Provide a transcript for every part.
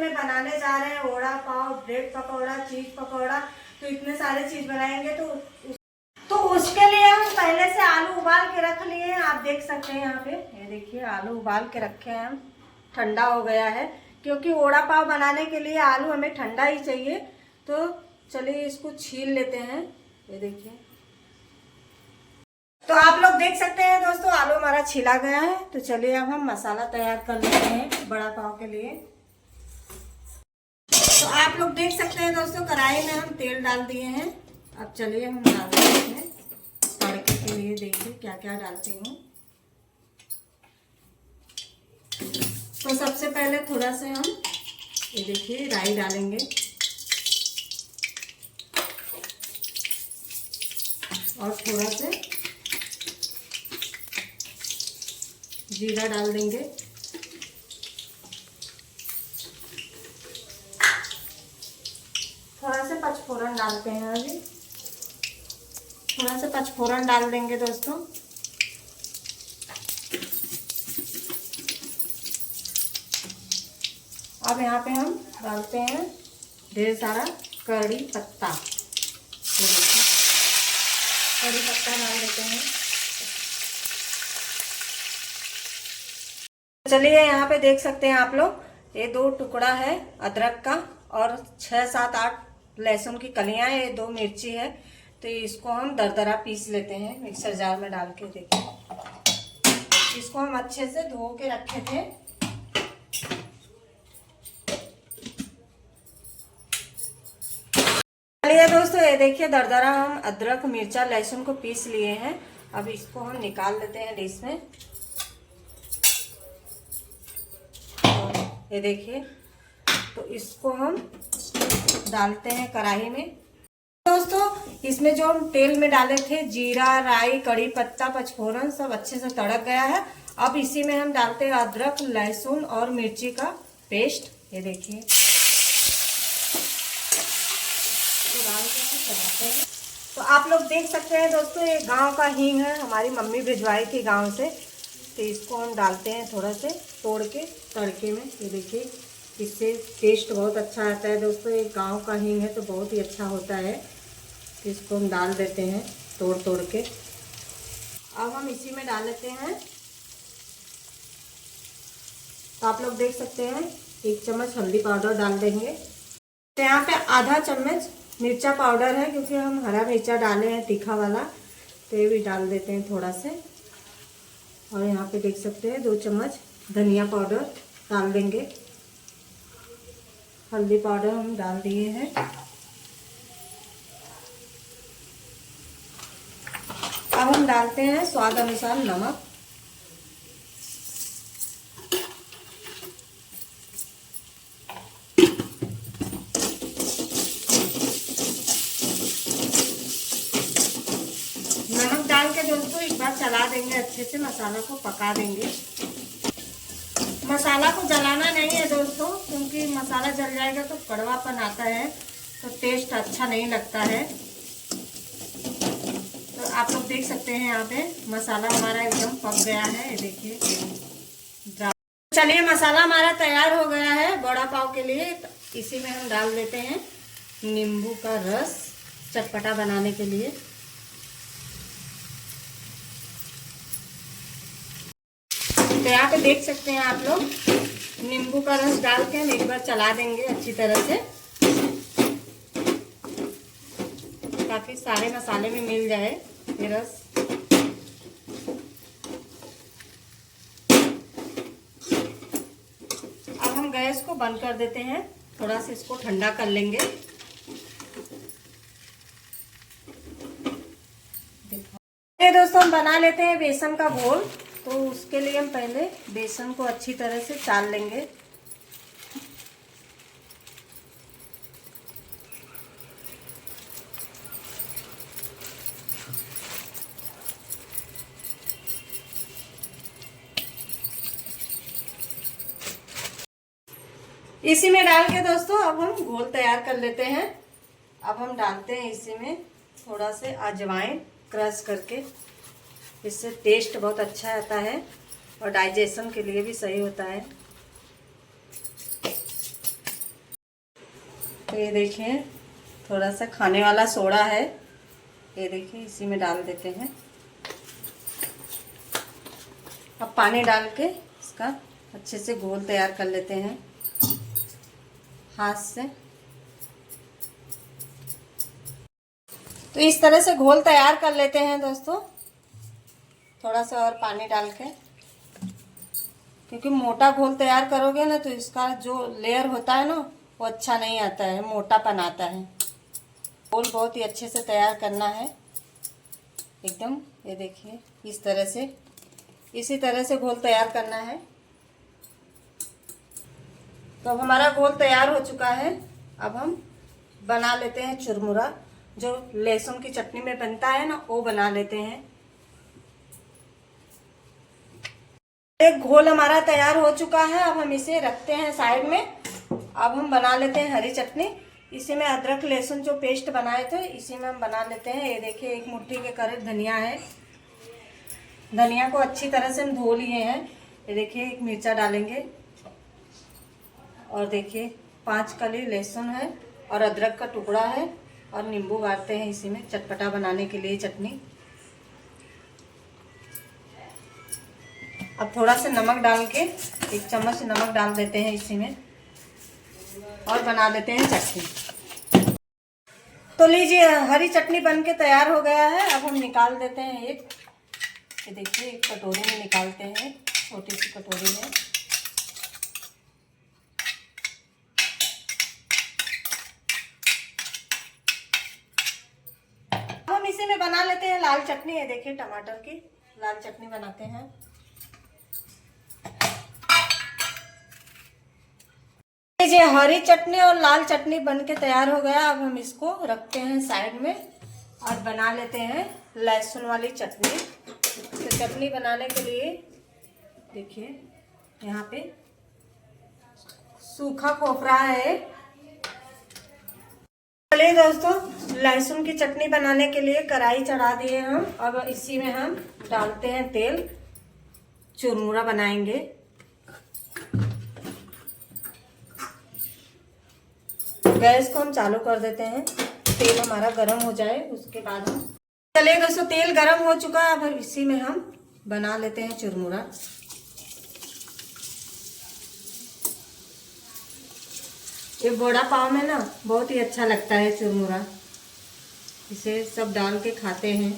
में बनाने जा रहे हैं वड़ा पाव, ब्रेड पकौड़ा, चीज पकौड़ा। तो इतने सारे चीज बनाएंगे तो उसके लिए हम पहले से आलू उबाल के रख लिए हैं। आप देख सकते हैं यहाँ पे, ये देखिए आलू उबाल के रखे हैं हम। ठंडा हो गया है क्योंकि वड़ा पाव बनाने के लिए आलू हमें ठंडा ही चाहिए। तो चलिए इसको छील लेते हैं। ये देखिए, तो आप लोग देख सकते हैं दोस्तों आलू हमारा छिला गया है। तो चलिए अब हम मसाला तैयार कर लेते हैं बड़ा पाव के लिए। तो आप लोग देख सकते हैं दोस्तों कढ़ाई में हम तेल डाल दिए हैं। अब चलिए हम डाल देते हैं तड़के के लिए। देखिए क्या क्या डालती हूँ। तो सबसे पहले थोड़ा से हम ये देखिए राई डालेंगे और थोड़ा से जीरा डाल देंगे। थोड़ा से पचफोरन डालते हैं। अभी थोड़ा से पचफोरन डाल देंगे दोस्तों। अब यहाँ पे हम डालते हैं ढेर सारा कड़ी पत्ता। कड़ी पत्ता डाल देते हैं। चलिए यहाँ पे देख सकते हैं आप लोग, ये 2 टुकड़ा है अदरक का और 6, 7, 8 लहसुन की कलियां, ये 2 मिर्ची है। तो इसको हम दरदरा पीस लेते हैं मिक्सर जार में डाल के। देखिए इसको हम अच्छे से धो के रखे थे। चलिए दोस्तों ये देखिए दरदरा हम अदरक, मिर्चा, लहसुन को पीस लिए हैं। अब इसको हम निकाल देते हैं डिश में। ये देखिए, तो इसको हम डालते हैं कढ़ाई में। दोस्तों इसमें जो हम तेल में डाले थे जीरा, राई, कड़ी पत्ता, पचफोरन सब अच्छे से तड़क गया है। अब इसी में हम डालते हैं अदरक, लहसुन और मिर्ची का पेस्ट। ये देखिए तो डाल के चलाते हैं। तो आप लोग देख सकते हैं दोस्तों ये गांव का हींग है, हमारी मम्मी भिजवाई थी गांव से। तो इसको हम डालते हैं थोड़ा से तोड़ के तड़के में। ये देखिए इससे टेस्ट बहुत अच्छा आता है दोस्तों। ये गांव का हींग है तो बहुत ही अच्छा होता है। तो इसको हम डाल देते हैं तोड़ तोड़ के। अब हम इसी में डाल लेते हैं, तो आप लोग देख सकते हैं 1 चम्मच हल्दी पाउडर डाल देंगे। तो यहाँ पे आधा चम्मच मिर्चा पाउडर है क्योंकि हम हरा मिर्चा डाले हैं तीखा वाला। तो ये भी डाल देते हैं थोड़ा से। और यहाँ पे देख सकते हैं 2 चम्मच धनिया पाउडर डाल देंगे। हल्दी पाउडर हम डाल दिए हैं। अब हम डालते हैं स्वाद अनुसार नमक। नमक डाल के दोस्तों एक बार चला देंगे, अच्छे से मसाला को पका देंगे। मसाला को जलाना नहीं है दोस्तों क्योंकि मसाला जल जाएगा तो कड़वापन आता है, तो टेस्ट अच्छा नहीं लगता है। तो आप लोग देख सकते हैं यहाँ पे मसाला हमारा एकदम पक गया है। ये देखिए, चलिए मसाला हमारा तैयार हो गया है बड़ा पाव के लिए। इसी में हम डाल देते हैं नींबू का रस चटपटा बनाने के लिए। तो यहाँ पे देख सकते हैं आप लोग नींबू का रस डाल के हम एक बार चला देंगे अच्छी तरह से, ताकि सारे मसाले में मिल जाए ये रस। अब हम गैस को बंद कर देते हैं, थोड़ा सा इसको ठंडा कर लेंगे। ये दोस्तों हम बना लेते हैं बेसन का घोल। तो उसके लिए हम पहले बेसन को अच्छी तरह से चाल लेंगे। इसी में डाल के दोस्तों अब हम घोल तैयार कर लेते हैं। अब हम डालते हैं इसी में थोड़ा से अजवाइन क्रश करके, इससे टेस्ट बहुत अच्छा आता है और डाइजेशन के लिए भी सही होता है। तो ये देखिए थोड़ा सा खाने वाला सोडा है, ये देखिए इसी में डाल देते हैं। अब पानी डाल के इसका अच्छे से घोल तैयार कर लेते हैं हाथ से। तो इस तरह से घोल तैयार कर लेते हैं दोस्तों, थोड़ा सा और पानी डाल के, क्योंकि मोटा घोल तैयार करोगे ना तो इसका जो लेयर होता है ना वो अच्छा नहीं आता है, मोटापन आता है। घोल बहुत ही अच्छे से तैयार करना है एकदम। ये देखिए इस तरह से, इसी तरह से घोल तैयार करना है। तो अब हमारा घोल तैयार हो चुका है। अब हम बना लेते हैं चुरमुरा, जो लहसुन की चटनी में बनता है ना वो बना लेते हैं। एक घोल हमारा तैयार हो चुका है, अब हम इसे रखते हैं साइड में। अब हम बना लेते हैं हरी चटनी। इसी में अदरक लहसुन जो पेस्ट बनाए थे इसी में हम बना लेते हैं। ये देखिए एक मुट्ठी के करीब धनिया है, धनिया को अच्छी तरह से हम धो लिए हैं। ये देखिए एक मिर्चा डालेंगे, और देखिए 5 कली लहसुन है और अदरक का टुकड़ा है, और नींबू गाड़ते हैं इसी में चटपटा बनाने के लिए चटनी। अब थोड़ा सा नमक डाल के 1 चम्मच नमक डाल देते हैं इसी में, और बना लेते हैं चटनी। तो लीजिए हरी चटनी बन के तैयार हो गया है। अब हम निकाल देते हैं एक, ये देखिए एक कटोरी में निकालते हैं, छोटी सी कटोरी में। हम इसी में बना लेते हैं लाल चटनी। ये देखिए टमाटर की लाल चटनी बनाते हैं। लीजिए हरी चटनी और लाल चटनी बनके तैयार हो गया। अब हम इसको रखते हैं साइड में और बना लेते हैं लहसुन वाली चटनी। तो चटनी बनाने के लिए देखिए यहाँ पे सूखा खोपरा है। चलिए दोस्तों, लहसुन की चटनी बनाने के लिए कढ़ाई चढ़ा दिए हम। अब इसी में हम डालते हैं तेल, चुरमुरा बनाएंगे। गैस को हम चालू कर देते हैं, तेल हमारा गरम हो जाए उसके बाद हम। चलिए दोस्तों तेल गरम हो चुका है, अब इसी में हम बना लेते हैं चुरमुरा। ये वड़ा पाव में ना बहुत ही अच्छा लगता है चुरमुरा, इसे सब डाल के खाते हैं।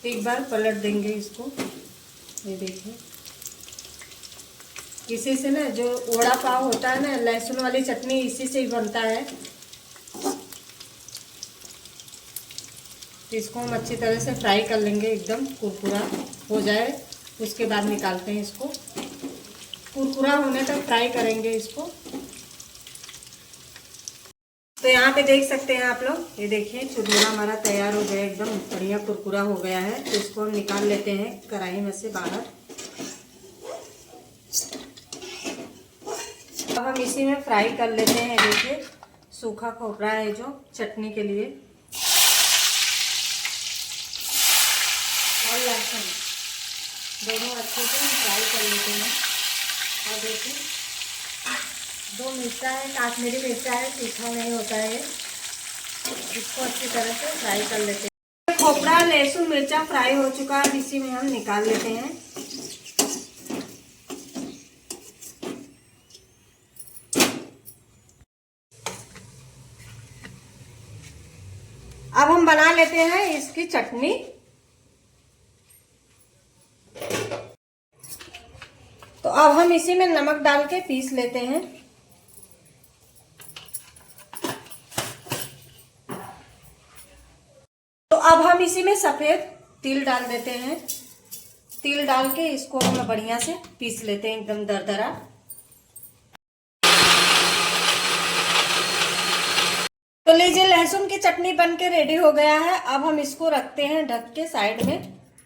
एक बार पलट देंगे इसको। ये देखिए इसी से ना जो वड़ा पाव होता है ना, लहसुन वाली चटनी इसी से ही बनता है। इसको हम अच्छी तरह से फ्राई कर लेंगे, एकदम कुरकुरा हो जाए उसके बाद निकालते हैं इसको। कुरकुरा होने तक फ्राई करेंगे इसको। तो यहाँ पे देख सकते हैं आप लोग, ये देखिए चुरमुरा हमारा तैयार हो गया, एकदम बढ़िया कुरकुरा हो गया है। तो इसको हम निकाल लेते हैं कढ़ाई में से बाहर। अब हम इसी में फ्राई कर लेते हैं। देखिए सूखा खोपरा है जो चटनी के लिए, और लहसुन दोनों अच्छे से हम फ्राई कर लेते हैं। और देखिए 2 मिर्चा है, काश्मीरी मिर्चा है, तीखा नहीं होता है। इसको अच्छी तरह से फ्राई कर लेते हैं। खोपरा लहसुन मिर्चा फ्राई हो चुका है, इसी में हम निकाल लेते हैं। अब हम बना लेते हैं इसकी चटनी। तो अब हम इसी में नमक डाल के पीस लेते हैं। तो अब हम इसी में सफेद तिल डाल देते हैं। तिल डाल के इसको हम बढ़िया से पीस लेते हैं, एकदम दरदरा। तो लीजिए लहसुन की चटनी बनके रेडी हो गया है। अब हम इसको रखते हैं ढक के साइड में।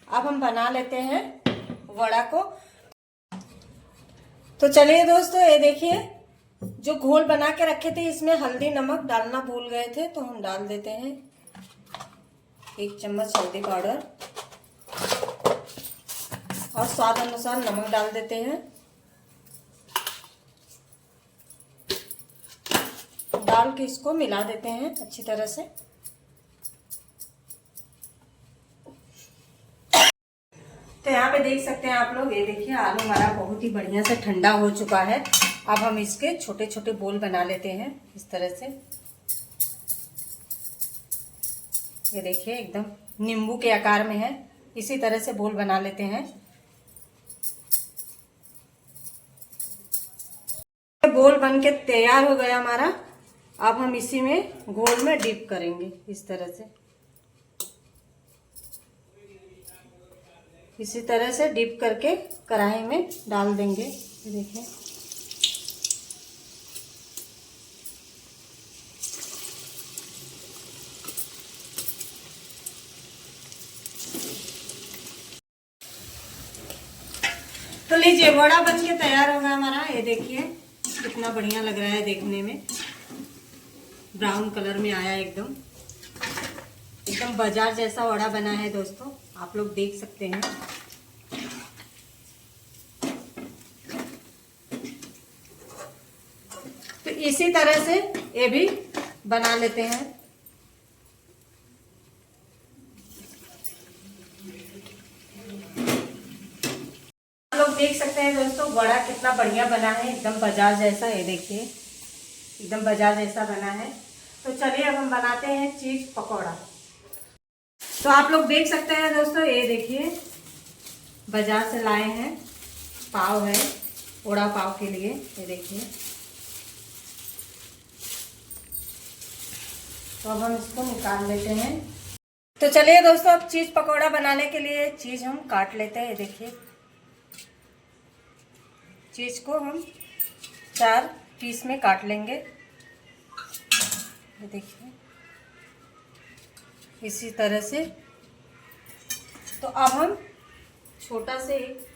अब हम बना लेते हैं वड़ा को। तो चलिए दोस्तों, ये देखिए जो घोल बना के रखे थे इसमें हल्दी नमक डालना भूल गए थे, तो हम डाल देते हैं 1 चम्मच हल्दी पाउडर। और स्वाद अनुसार नमक डाल देते हैं। डाल के इसको मिला देते हैं अच्छी तरह से। तो यहाँ पे देख सकते हैं आप लोग, ये देखिए आलू हमारा बहुत ही बढ़िया से ठंडा हो चुका है। अब हम इसके छोटे छोटे बोल बना लेते हैं इस तरह से। ये देखिए एकदम नींबू के आकार में है, इसी तरह से बोल बना लेते हैं। बोल बन के तैयार हो गया हमारा। अब हम इसी में गोल में डिप करेंगे इस तरह से। इसी तरह से डिप करके कढ़ाई में डाल देंगे। देखिए तो लीजिए वड़ा बन के तैयार होगा हमारा। ये देखिए कितना बढ़िया लग रहा है देखने में, ब्राउन कलर में आया, एकदम एकदम बाजार जैसा वड़ा बना है दोस्तों, आप लोग देख सकते हैं। तो इसी तरह से ये भी बना लेते हैं। आप लोग देख सकते हैं दोस्तों वड़ा कितना बढ़िया बना है, एकदम बाजार जैसा। ये देखिए एकदम बाजार जैसा बना है। तो चलिए अब हम बनाते हैं चीज पकौड़ा। तो आप लोग देख सकते हैं दोस्तों, ये देखिए बाजार से लाए हैं, पाव है वड़ा पाव के लिए। ये देखिए तो अब हम इसको निकाल लेते हैं। तो चलिए दोस्तों अब चीज पकौड़ा बनाने के लिए चीज हम काट लेते हैं। ये देखिए चीज को हम 4 पीस में काट लेंगे। ये देखिए इसी तरह से। तो अब हम छोटा से एक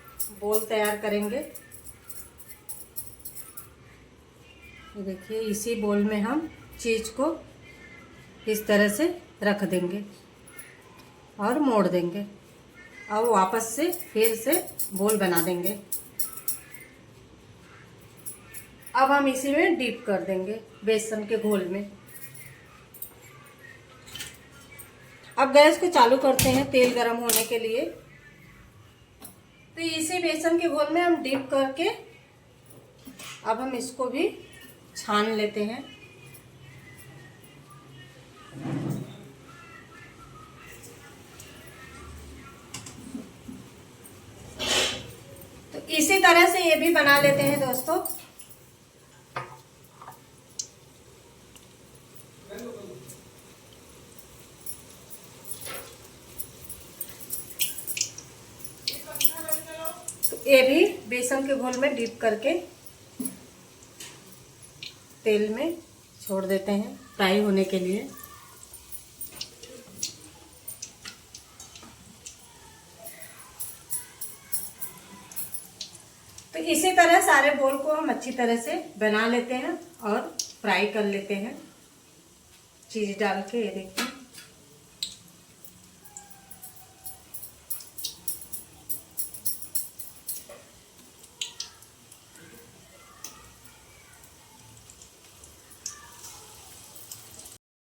बोल तैयार करेंगे। ये देखिए इसी बोल में हम चीज को इस तरह से रख देंगे और मोड़ देंगे और वापस से फिर से बोल बना देंगे। अब हम इसी में डीप कर देंगे बेसन के घोल में। अब गैस को चालू करते हैं तेल गरम होने के लिए। तो इसी बेसन के घोल में हम डीप करके अब हम इसको भी छान लेते हैं। तो इसी तरह से ये भी बना लेते हैं दोस्तों। ये भी बेसन के घोल में डीप करके तेल में छोड़ देते हैं फ्राई होने के लिए। तो इसी तरह सारे बोल को हम अच्छी तरह से बना लेते हैं और फ्राई कर लेते हैं चीज डाल के। ये देखिए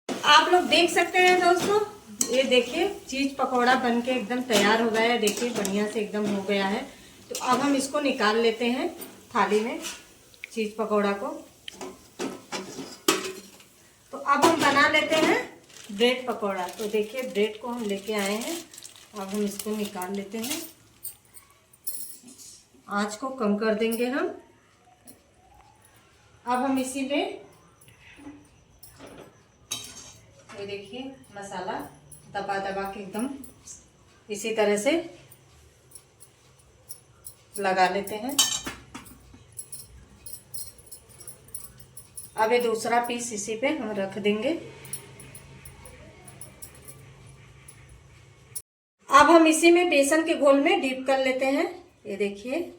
आप लोग देख सकते हैं दोस्तों, ये देखिए चीज पकौड़ा बनके एकदम तैयार हो गया है। देखिए बढ़िया से एकदम हो गया है। तो अब हम इसको निकाल लेते हैं थाली में चीज पकौड़ा को। तो अब हम बना लेते हैं ब्रेड पकौड़ा। तो देखिए ब्रेड को हम लेके आए हैं, अब हम इसको निकाल लेते हैं। आंच को कम कर देंगे हम। अब हम इसी में ये देखिए मसाला दबा दबा के एकदम इसी तरह से लगा लेते हैं। अब ये दूसरा पीस इसी पे हम रख देंगे। अब हम इसी में बेसन के घोल में डीप कर लेते हैं। ये देखिए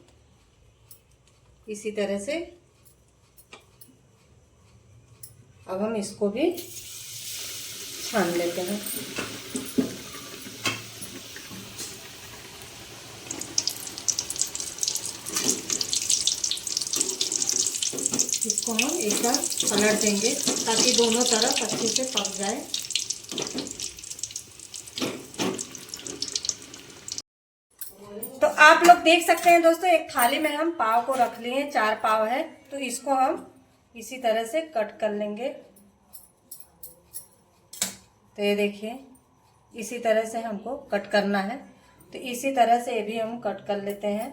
इसी तरह से। अब हम इसको भी छान लेते हैं। इसको हम एक बार पलट देंगे ताकि दोनों तरफ अच्छे से पक जाए। तो आप लोग देख सकते हैं दोस्तों, एक थाली में हम पाव को रख लिए हैं, 4 पाव है। तो इसको हम इसी तरह से कट कर लेंगे। तो ये देखिए, इसी तरह से हमको कट करना है। तो इसी तरह से ये भी हम कट कर लेते हैं।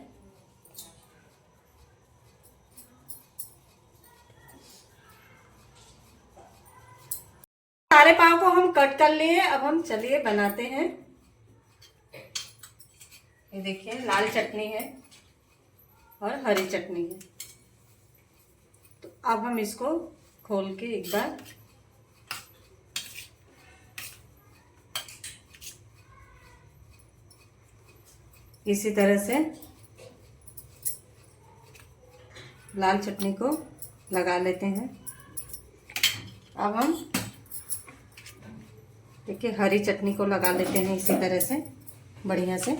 सारे पाव को हम कट कर लिए हैं। अब हम चलिए बनाते हैं। ये देखिए, लाल चटनी है और हरी चटनी है। तो अब हम इसको खोल के एक बार इसी तरह से लाल चटनी को लगा लेते हैं। अब हम देखिए हरी चटनी को लगा लेते हैं इसी तरह से बढ़िया से।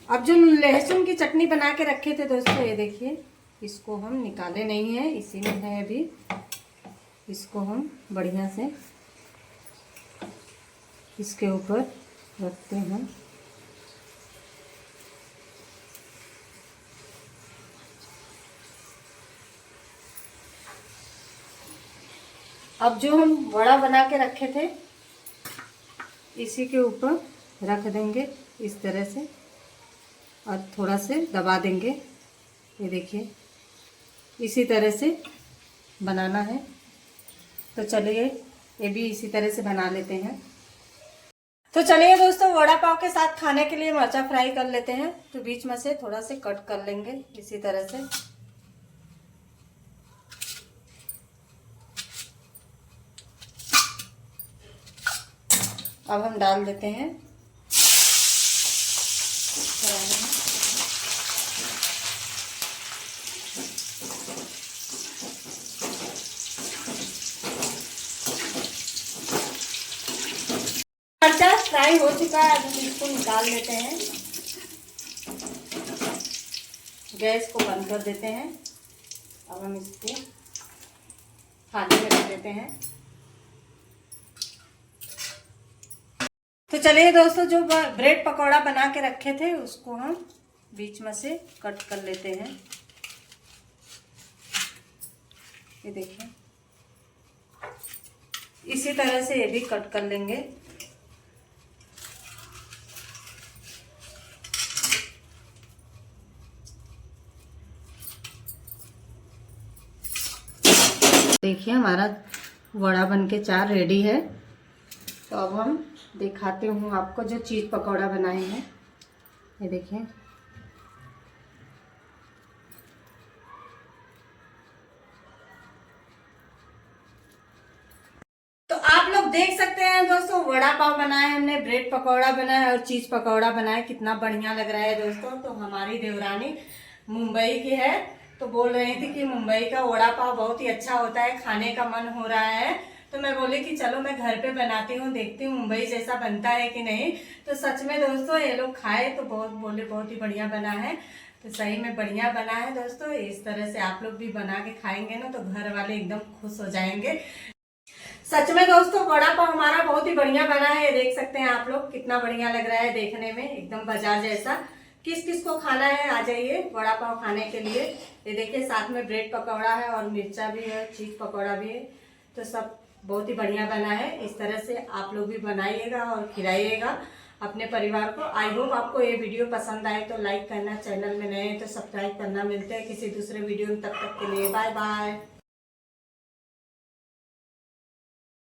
अब जो लहसुन की चटनी बना के रखे थे दोस्तों, ये देखिए, इसको हम निकाले नहीं है, इसी में है अभी। इसको हम बढ़िया से इसके ऊपर रखते हैं। अब जो हम वड़ा बना के रखे थे इसी के ऊपर रख देंगे इस तरह से और थोड़ा से दबा देंगे। ये देखिए, इसी तरह से बनाना है। तो चलिए ये भी इसी तरह से बना लेते हैं। तो चलिए दोस्तों, वड़ा पाव के साथ खाने के लिए मर्चा फ्राई कर लेते हैं। तो बीच में से थोड़ा से कट कर लेंगे इसी तरह से। अब हम डाल देते हैं मर्चा फ्राई हो चुका है। अब हम इसको निकाल लेते हैं। गैस को बंद कर देते हैं। अब हम इसको थाली में रख देते हैं। तो चलिए दोस्तों, जो ब्रेड पकौड़ा बना के रखे थे उसको हम बीच में से कट कर लेते हैं। ये देखिए, इसी तरह से ये भी कट कर लेंगे। देखिए, हमारा वड़ा बनके 4 रेडी है। तो अब हम दिखाती हूँ आपको जो चीज़ पकौड़ा बनाए हैं। ये देखिए, तो आप लोग देख सकते हैं दोस्तों, वड़ा पाव बनाए हमने, ब्रेड पकौड़ा बनाया और चीज पकौड़ा बनाया। कितना बढ़िया लग रहा है दोस्तों। तो हमारी देवरानी मुंबई की है, तो बोल रही थी कि मुंबई का वड़ा पाव बहुत ही अच्छा होता है, खाने का मन हो रहा है। तो मैं बोली कि चलो मैं घर पे बनाती हूँ, देखती हूँ मुंबई जैसा बनता है कि नहीं। तो सच में दोस्तों ये लोग खाए तो बोले बहुत ही बढ़िया बना है। तो सही में बढ़िया बना है दोस्तों। इस तरह से आप लोग भी बना के खाएंगे ना तो घर वाले एकदम खुश हो जाएंगे। सच में दोस्तों, वड़ा पाव हमारा बहुत ही बढ़िया बना है। देख सकते हैं आप लोग, कितना बढ़िया लग रहा है देखने में, एकदम बाजार जैसा। किस किस को खाना है आ जाइए वड़ा पाव खाने के लिए। ये देखिए, साथ में ब्रेड पकौड़ा है और मिर्चा भी है, चीज पकौड़ा भी है। तो सब बहुत ही बढ़िया बना है। इस तरह से आप लोग भी बनाइएगा और खिलाइएगा अपने परिवार को। आई होप आपको ये वीडियो पसंद आए तो लाइक करना, चैनल में नए हैं तो सब्सक्राइब करना। मिलते हैं किसी दूसरे वीडियो में, तब तक के लिए बाय बाय।